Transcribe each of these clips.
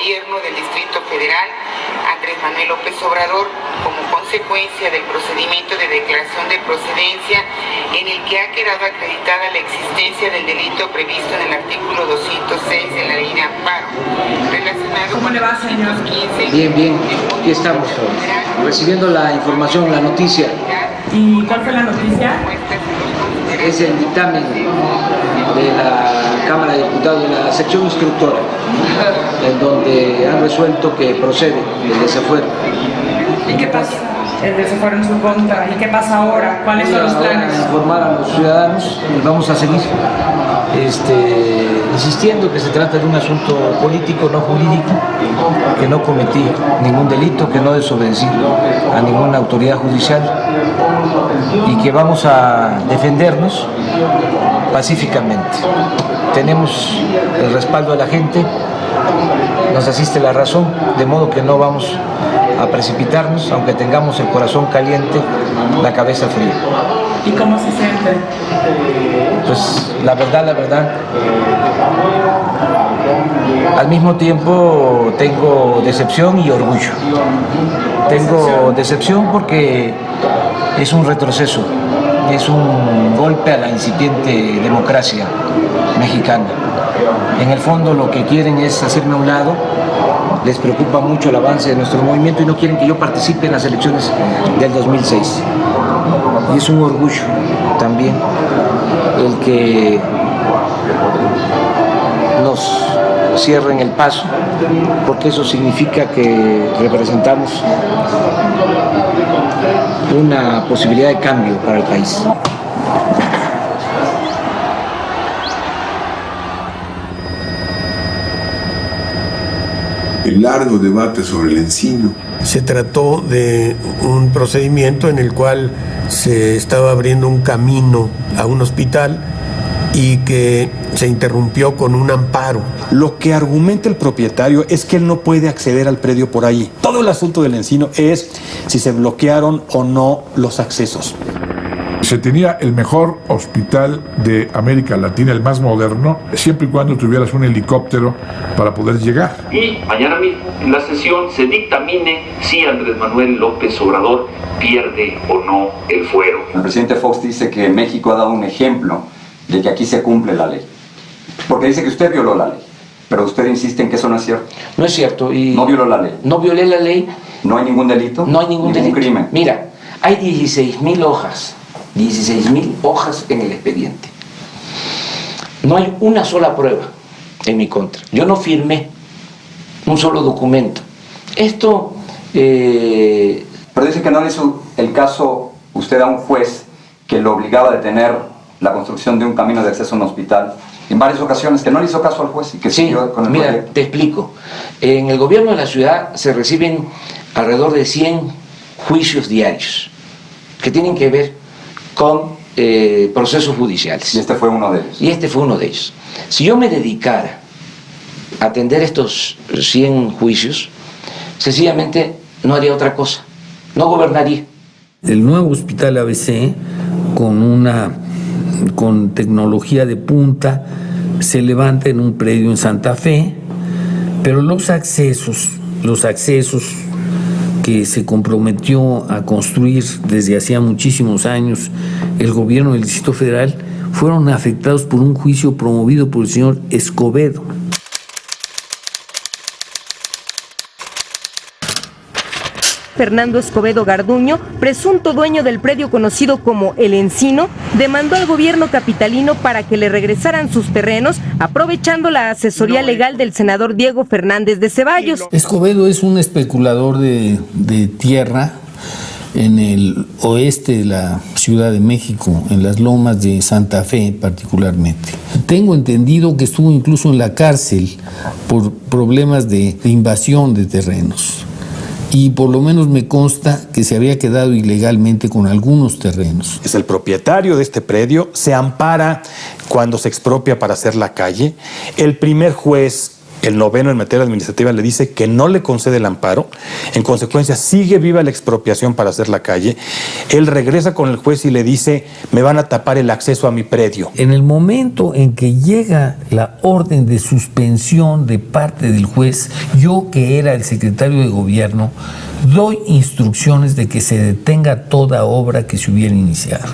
gobierno del Distrito Federal, Andrés Manuel López Obrador, como consecuencia del procedimiento de declaración de procedencia en el que ha quedado acreditada la existencia del delito previsto en el artículo 206 de la Ley de Amparo, relacionado ¿Cómo le va, señor? 15. Bien, aquí estamos recibiendo la información, la noticia. ¿Y cuál fue la noticia? Es el dictamen de la Cámara de Diputados de la sección instructora, en donde han resuelto que procede el desafuero. ¿Y qué pasa? El desafuero en su contra. ¿Y qué pasa ahora? ¿Cuáles son los planes? Informar a los ciudadanos y vamos a seguir insistiendo que se trata de un asunto político, no jurídico, que no cometí ningún delito, que no desobedecí a ninguna autoridad judicial y que vamos a defendernos pacíficamente. Tenemos el respaldo de la gente, nos asiste la razón, de modo que no vamos a precipitarnos, aunque tengamos el corazón caliente, la cabeza fría. ¿Y cómo se siente? Pues la verdad, al mismo tiempo tengo decepción y orgullo. Tengo decepción porque es un retroceso, es un golpe a la incipiente democracia mexicana. En el fondo lo que quieren es hacerme a un lado, les preocupa mucho el avance de nuestro movimiento y no quieren que yo participe en las elecciones del 2006. Y es un orgullo también el que nos cierren el paso, porque eso significa que representamos una posibilidad de cambio para el país. El largo debate sobre el encino. Se trató de un procedimiento en el cual se estaba abriendo un camino a un hospital y que se interrumpió con un amparo. Lo que argumenta el propietario es que él no puede acceder al predio por ahí. Todo el asunto del encino es si se bloquearon o no los accesos. Se tenía el mejor hospital de América Latina, el más moderno, siempre y cuando tuvieras un helicóptero para poder llegar. Y mañana mismo en la sesión se dictamine si Andrés Manuel López Obrador pierde o no el fuero. El presidente Fox dice que México ha dado un ejemplo de que aquí se cumple la ley. Porque dice que usted violó la ley, pero usted insiste en que eso no es cierto. No es cierto. Y no violó la ley. No violé la ley. No hay ningún delito. No hay ningún delito. Crimen. Mira, hay 16,000 hojas. 16,000 hojas en el expediente. No hay una sola prueba en mi contra. Yo no firmé un solo documento. Esto... Pero dice que no le hizo el caso usted a un juez que lo obligaba a detener la construcción de un camino de acceso a un hospital en varias ocasiones, que no le hizo caso al juez y que siguió con el proyecto. Te explico. En el gobierno de la ciudad se reciben alrededor de 100 juicios diarios que tienen que ver con procesos judiciales. Y este fue uno de ellos. Si yo me dedicara a atender estos 100 juicios, sencillamente no haría otra cosa, no gobernaría. El nuevo hospital ABC, con tecnología de punta, se levanta en un predio en Santa Fe, pero los accesos que se comprometió a construir desde hacía muchísimos años el gobierno del Distrito Federal fueron afectados por un juicio promovido por el señor Escobedo. Fernando Escobedo Garduño, presunto dueño del predio conocido como El Encino, demandó al gobierno capitalino para que le regresaran sus terrenos, aprovechando la asesoría legal del senador Diego Fernández de Ceballos. Escobedo es un especulador de tierra en el oeste de la Ciudad de México, en las lomas de Santa Fe particularmente. Tengo entendido que estuvo incluso en la cárcel por problemas de invasión de terrenos. Y por lo menos me consta que se había quedado ilegalmente con algunos terrenos. Es el propietario de este predio, se ampara cuando se expropia para hacer la calle. El primer juez el noveno en materia administrativa le dice que no le concede el amparo, en consecuencia sigue viva la expropiación para hacer la calle, él regresa con el juez y le dice, me van a tapar el acceso a mi predio. En el momento en que llega la orden de suspensión de parte del juez, yo que era el secretario de gobierno, doy instrucciones de que se detenga toda obra que se hubiera iniciado.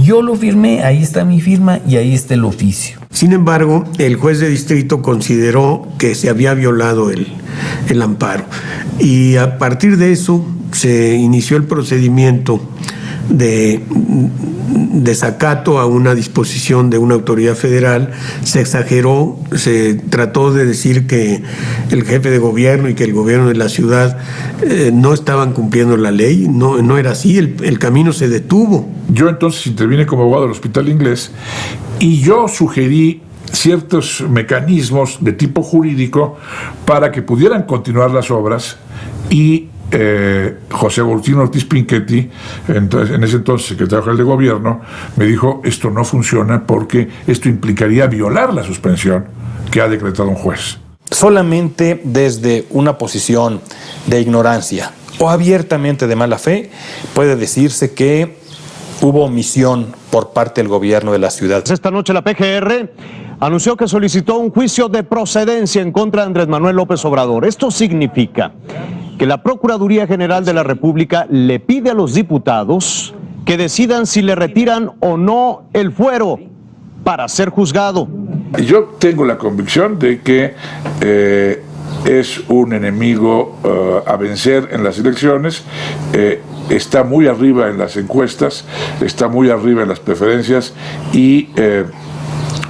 Yo lo firmé, ahí está mi firma y ahí está el oficio. Sin embargo, el juez de distrito consideró que se había violado el amparo y a partir de eso se inició el procedimiento de desacato a una disposición de una autoridad federal. Se exageró, se trató de decir que el jefe de gobierno y que el gobierno de la ciudad no estaban cumpliendo la ley. No era así, el camino se detuvo. Yo entonces intervine como abogado del Hospital Inglés y yo sugerí ciertos mecanismos de tipo jurídico para que pudieran continuar las obras y José Agustín Ortiz Pinchetti, en ese entonces secretario general de gobierno, me dijo, esto no funciona porque esto implicaría violar la suspensión que ha decretado un juez. Solamente desde una posición de ignorancia o abiertamente de mala fe puede decirse que hubo omisión por parte del gobierno de la ciudad. Esta noche la PGR anunció que solicitó un juicio de procedencia en contra de Andrés Manuel López Obrador. Esto significa que la Procuraduría General de la República le pide a los diputados que decidan si le retiran o no el fuero para ser juzgado. Yo tengo la convicción de que es un enemigo a vencer en las elecciones, está muy arriba en las encuestas, está muy arriba en las preferencias y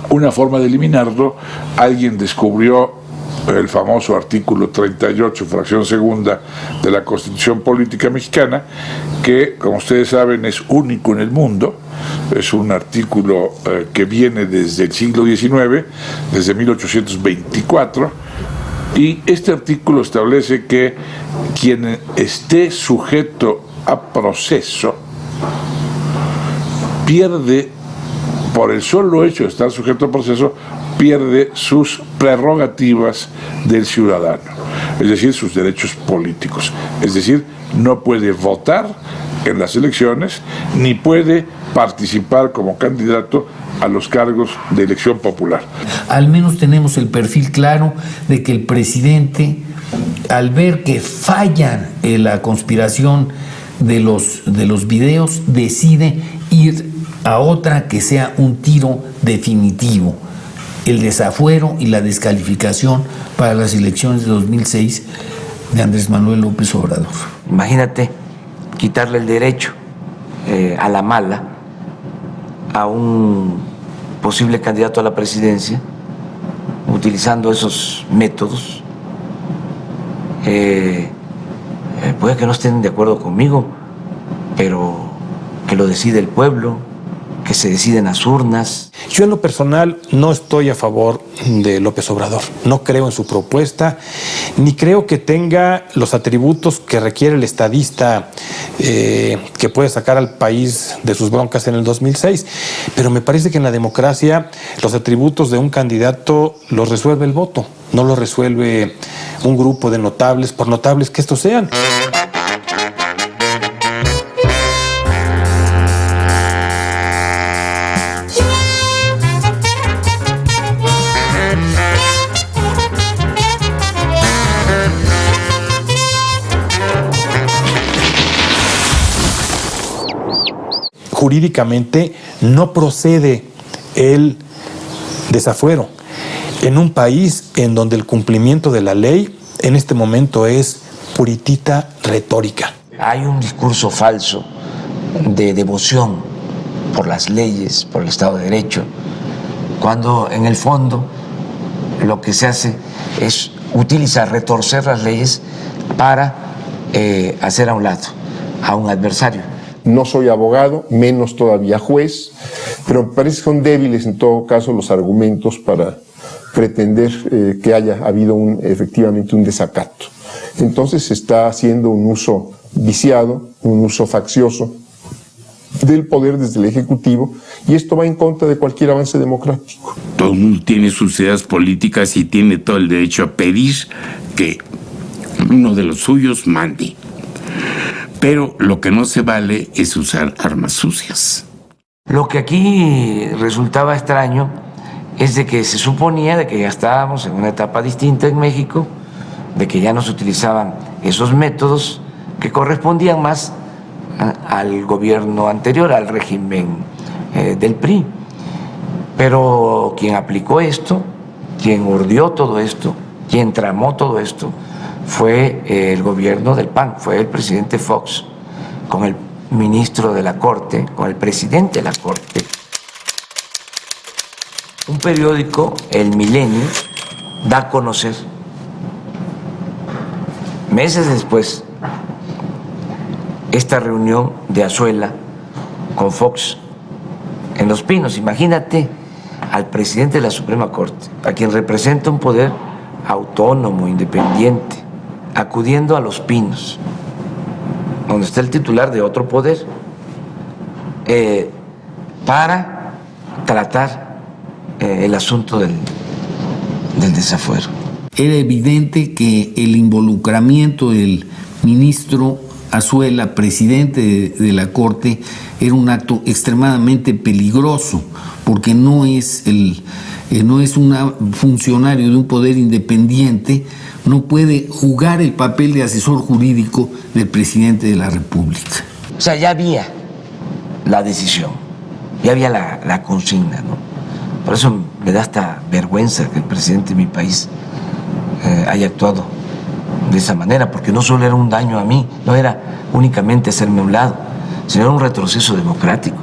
una forma de eliminarlo, alguien descubrió el famoso artículo 38, fracción segunda de la Constitución Política Mexicana, que, como ustedes saben, es único en el mundo. Es un artículo que viene desde el siglo XIX, desde 1824, y este artículo establece que quien esté sujeto a proceso pierde, por el solo hecho de estar sujeto a proceso, pierde sus prerrogativas del ciudadano, es decir, sus derechos políticos. Es decir, no puede votar en las elecciones, ni puede participar como candidato a los cargos de elección popular. Al menos tenemos el perfil claro de que el presidente, al ver que fallan en la conspiración de los videos, decide ir a otra que sea un tiro definitivo. El desafuero y la descalificación para las elecciones de 2006 de Andrés Manuel López Obrador. Imagínate quitarle el derecho a la mala a un posible candidato a la presidencia utilizando esos métodos. Puede que no estén de acuerdo conmigo, pero que lo decide el pueblo, que se deciden las urnas. Yo en lo personal no estoy a favor de López Obrador, no creo en su propuesta, ni creo que tenga los atributos que requiere el estadista que puede sacar al país de sus broncas en el 2006, pero me parece que en la democracia los atributos de un candidato los resuelve el voto, no los resuelve un grupo de notables, por notables que estos sean. Jurídicamente no procede el desafuero en un país en donde el cumplimiento de la ley en este momento es puritita retórica. Hay un discurso falso de devoción por las leyes, por el Estado de Derecho, cuando en el fondo lo que se hace es utilizar, retorcer las leyes para hacer a un lado a un adversario. No soy abogado, menos todavía juez, pero me parece que son débiles en todo caso los argumentos para pretender que haya habido efectivamente un desacato. Entonces se está haciendo un uso viciado, un uso faccioso del poder desde el Ejecutivo, y esto va en contra de cualquier avance democrático. Todo el mundo tiene sus ideas políticas y tiene todo el derecho a pedir que uno de los suyos mande. Pero lo que no se vale es usar armas sucias. Lo que aquí resultaba extraño es de que se suponía de que ya estábamos en una etapa distinta en México, de que ya no se utilizaban esos métodos que correspondían más al gobierno anterior, al régimen del PRI. Pero quien aplicó esto, quien urdió todo esto, quien tramó todo esto, fue el gobierno del PAN, fue el presidente Fox, con el ministro de la Corte, con el presidente de la Corte. Un periódico, El Milenio, da a conocer, meses después, esta reunión de Azuela con Fox en Los Pinos. Imagínate al presidente de la Suprema Corte, a quien representa un poder autónomo, independiente, acudiendo a Los Pinos, donde está el titular de otro poder, para tratar el asunto del desafuero. Era evidente que el involucramiento del ministro Azuela, presidente de la Corte, era un acto extremadamente peligroso, porque no es un funcionario de un poder independiente, no puede jugar el papel de asesor jurídico del presidente de la República. O sea, ya había la decisión, ya había la consigna, ¿no? Por eso me da hasta vergüenza que el presidente de mi país haya actuado de esa manera, porque no solo era un daño a mí, no era únicamente hacerme a un lado, sino era un retroceso democrático.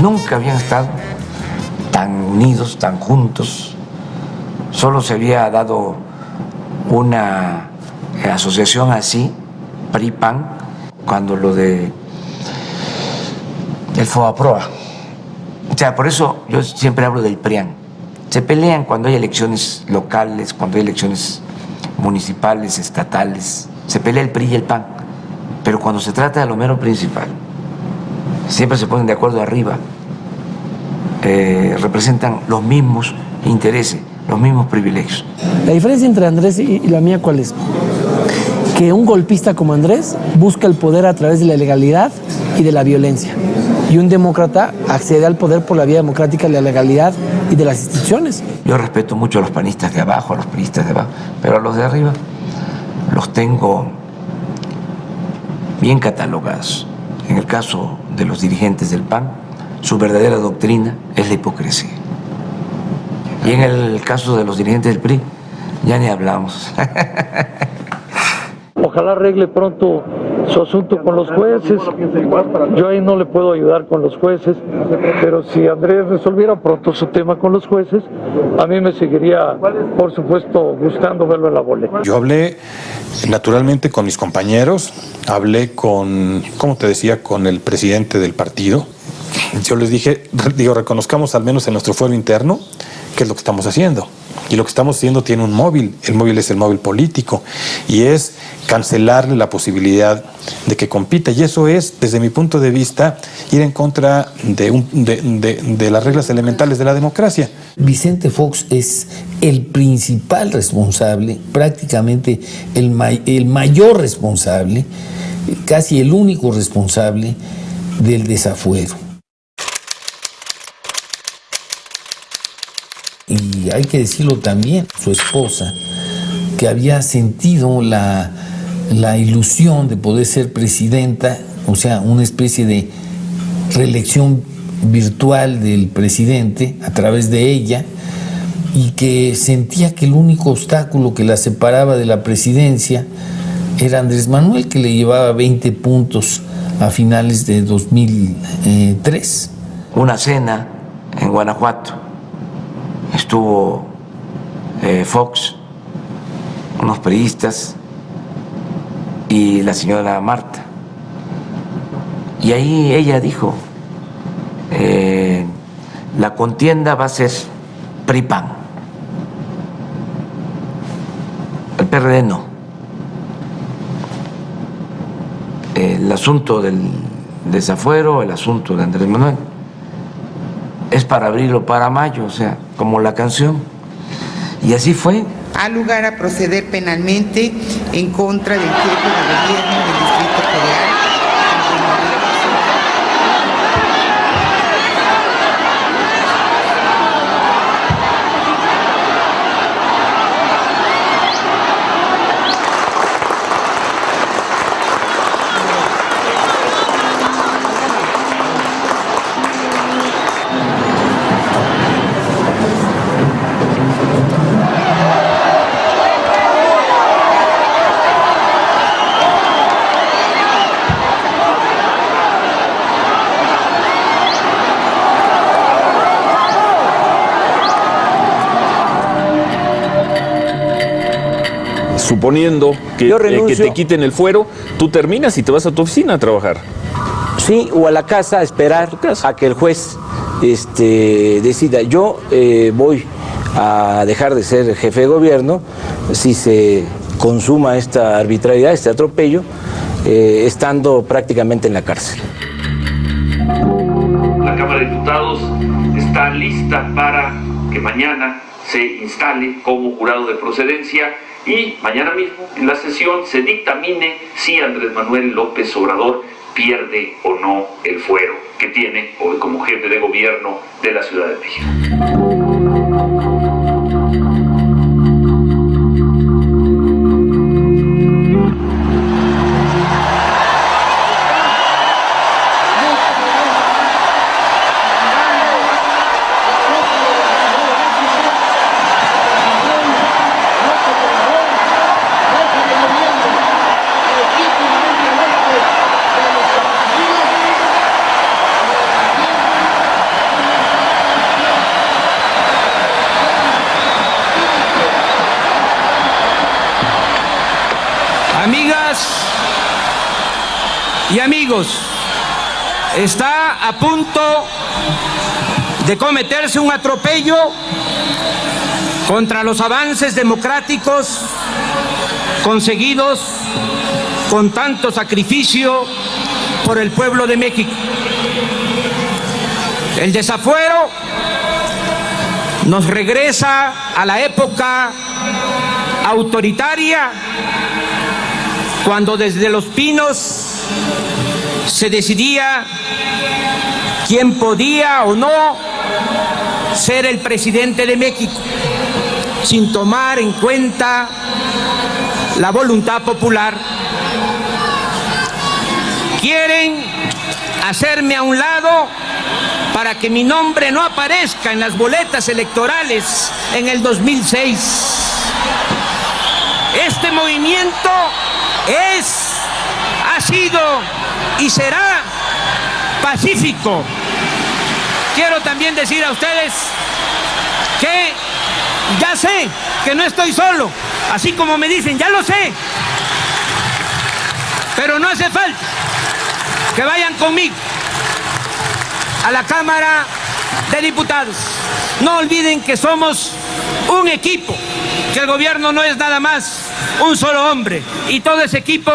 Nunca habían estado tan unidos, tan juntos. Solo se había dado una asociación así, PRI-PAN, cuando lo de el FOBAPROA. O sea, por eso yo siempre hablo del PRIAN. Se pelean cuando hay elecciones locales, cuando hay elecciones municipales, estatales. Se pelea el PRI y el PAN. Pero cuando se trata de lo mero principal, siempre se ponen de acuerdo arriba. Representan los mismos intereses, los mismos privilegios. La diferencia entre Andrés y la mía, ¿cuál es? Que un golpista como Andrés busca el poder a través de la ilegalidad y de la violencia. Y un demócrata accede al poder por la vía democrática, de la legalidad y de las instituciones. Yo respeto mucho a los panistas de abajo, a los priistas de abajo, pero a los de arriba los tengo bien catalogados. En el caso de los dirigentes del PAN, su verdadera doctrina es la hipocresía. Y en el caso de los dirigentes del PRI, ya ni hablamos. Ojalá arregle pronto su asunto con los jueces. Yo ahí no le puedo ayudar con los jueces, pero si Andrés resolviera pronto su tema con los jueces, a mí me seguiría, por supuesto, gustando verlo en la boleta. Yo hablé naturalmente con mis compañeros, hablé con, como te decía, con el presidente del partido. Yo les dije, reconozcamos al menos en nuestro fuero interno qué es lo que estamos haciendo. Y lo que estamos haciendo tiene un móvil. El móvil es el móvil político y es cancelarle la posibilidad de que compita. Y eso es, desde mi punto de vista, ir en contra de las reglas elementales de la democracia. Vicente Fox es el principal responsable, prácticamente el mayor responsable, casi el único responsable del desafuero. Y hay que decirlo también, su esposa, que había sentido la ilusión de poder ser presidenta, o sea, una especie de reelección virtual del presidente a través de ella, y que sentía que el único obstáculo que la separaba de la presidencia era Andrés Manuel, que le llevaba 20 puntos a finales de 2003. Una cena en Guanajuato. Estuvo Fox, unos periodistas y la señora Marta. Y ahí ella dijo la contienda va a ser PRI-PAN. El PRD no. El asunto del desafuero, el asunto de Andrés Manuel, es para abril o para mayo, o sea, como la canción. Y así fue. Ha lugar a proceder penalmente en contra del jefe de gobierno del Distrito Federal. Suponiendo que te quiten el fuero, tú terminas y te vas a tu oficina a trabajar. Sí, o a la casa a esperar a que el juez decida. Yo voy a dejar de ser jefe de gobierno si se consuma esta arbitrariedad, este atropello, estando prácticamente en la cárcel. La Cámara de Diputados está lista para que mañana se instale como jurado de procedencia y mañana mismo en la sesión se dictamine si Andrés Manuel López Obrador pierde o no el fuero que tiene hoy como jefe de gobierno de la Ciudad de México. Amigas y amigos, está a punto de cometerse un atropello contra los avances democráticos conseguidos con tanto sacrificio por el pueblo de México. El desafuero nos regresa a la época autoritaria, cuando desde Los Pinos se decidía quién podía o no ser el presidente de México, sin tomar en cuenta la voluntad popular. Quieren hacerme a un lado para que mi nombre no aparezca en las boletas electorales en el 2006. Este movimiento ha sido y será pacífico. Quiero también decir a ustedes que ya sé que no estoy solo, así como me dicen, ya lo sé, pero no hace falta que vayan conmigo a la Cámara de Diputados. No olviden que somos un equipo, que el gobierno no es nada más un solo hombre, y todo ese equipo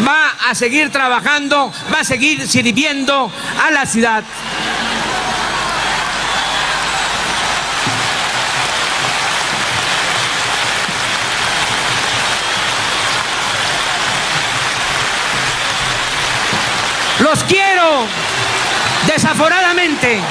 va a seguir trabajando, va a seguir sirviendo a la ciudad. Los quiero desaforadamente.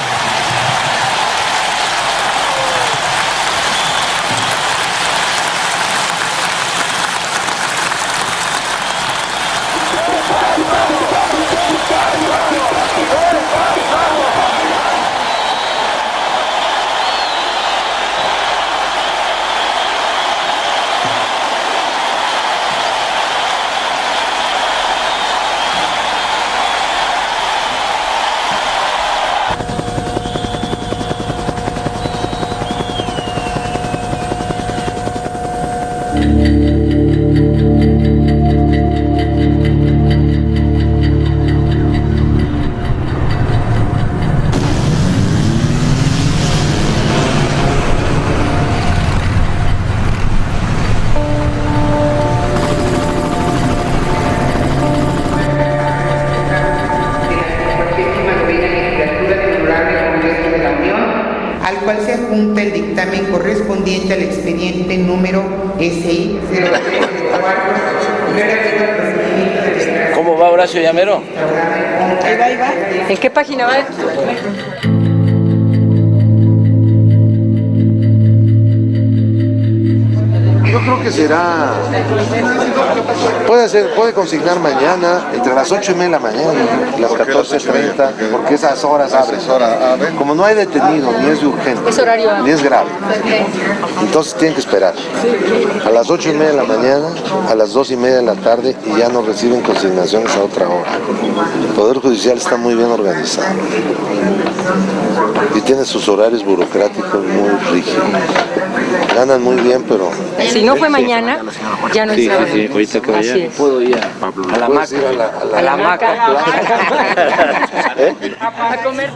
dictamen correspondiente al expediente número SI 0304. ¿Cómo va Horacio Llamero? Ahí va, ahí va. ¿En qué página va? Yo creo que será, puede consignar mañana, entre las 8:30 de la mañana y las 14:30, porque esas horas abren. Como no hay detenido, ni es de urgente, ni es grave, entonces tienen que esperar. A las 8:30 de la mañana, a las 2:30 de la tarde, y ya no reciben consignaciones a otra hora. El Poder Judicial está muy bien organizado y tiene sus horarios burocráticos muy rígidos. Ganan muy bien, pero... Si no fue mañana, ya no es sábado. Sí, ahorita que vaya. Puedo ir a la hamaca. A la hamaca. ¿Eh? A comer.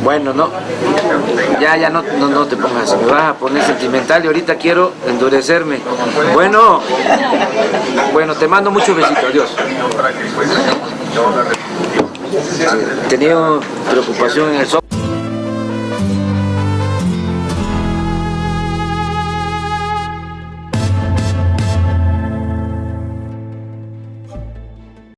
Bueno, no, ya no te pongas, me vas a poner sentimental y ahorita quiero endurecerme. Bueno, te mando muchos besitos, adiós. Tenía preocupación en el